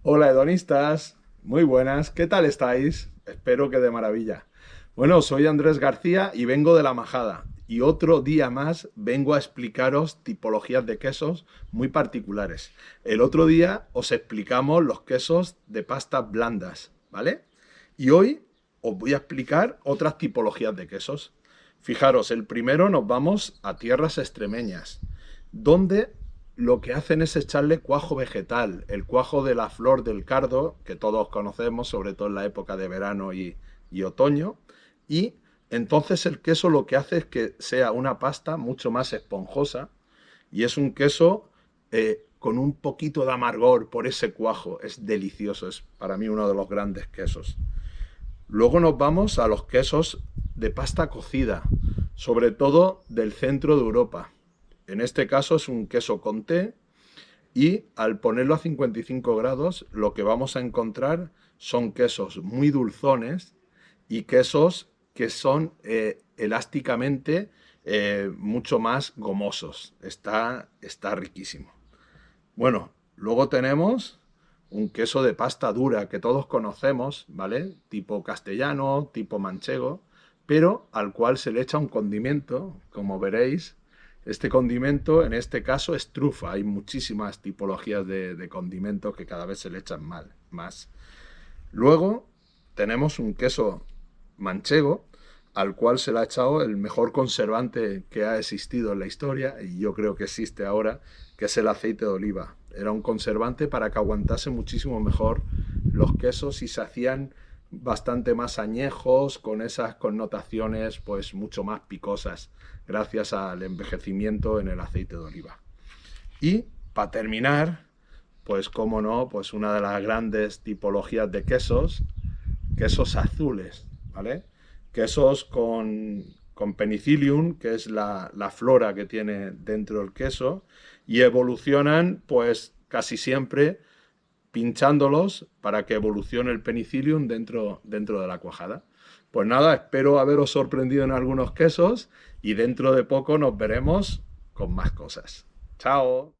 Hola hedonistas, muy buenas, ¿qué tal estáis? Espero que de maravilla. Bueno, soy Andrés García y vengo de La Majada y otro día más vengo a explicaros tipologías de quesos muy particulares. El otro día os explicamos los quesos de pastas blandas, ¿vale? Y hoy os voy a explicar otras tipologías de quesos. Fijaros, el primero nos vamos a tierras extremeñas, donde lo que hacen es echarle cuajo vegetal, el cuajo de la flor del cardo, que todos conocemos, sobre todo en la época de verano y otoño, y entonces el queso lo que hace es que sea una pasta mucho más esponjosa y es un queso con un poquito de amargor por ese cuajo. Es delicioso, es para mí uno de los grandes quesos. Luego nos vamos a los quesos de pasta cocida, sobre todo del centro de Europa. En este caso es un queso comté y al ponerlo a 55 grados lo que vamos a encontrar son quesos muy dulzones y quesos que son elásticamente mucho más gomosos. Está riquísimo. Bueno, luego tenemos un queso de pasta dura que todos conocemos, ¿vale? Tipo castellano, tipo manchego, pero al cual se le echa un condimento, como veréis. Este condimento, en este caso, es trufa. Hay muchísimas tipologías de condimentos que cada vez se le echan más. Luego tenemos un queso manchego al cual se le ha echado el mejor conservante que ha existido en la historia y yo creo que existe ahora, que es el aceite de oliva. Era un conservante para que aguantase muchísimo mejor los quesos y se hacían bastante más añejos con esas connotaciones pues mucho más picosas gracias al envejecimiento en el aceite de oliva. Y para terminar, pues cómo no, pues una de las grandes tipologías de quesos, quesos azules, ¿vale? Quesos con penicillium, que es la flora que tiene dentro del queso, y evolucionan pues casi siempre pinchándolos para que evolucione el penicillium dentro de la cuajada. Pues nada, espero haberos sorprendido en algunos quesos y dentro de poco nos veremos con más cosas. Chao.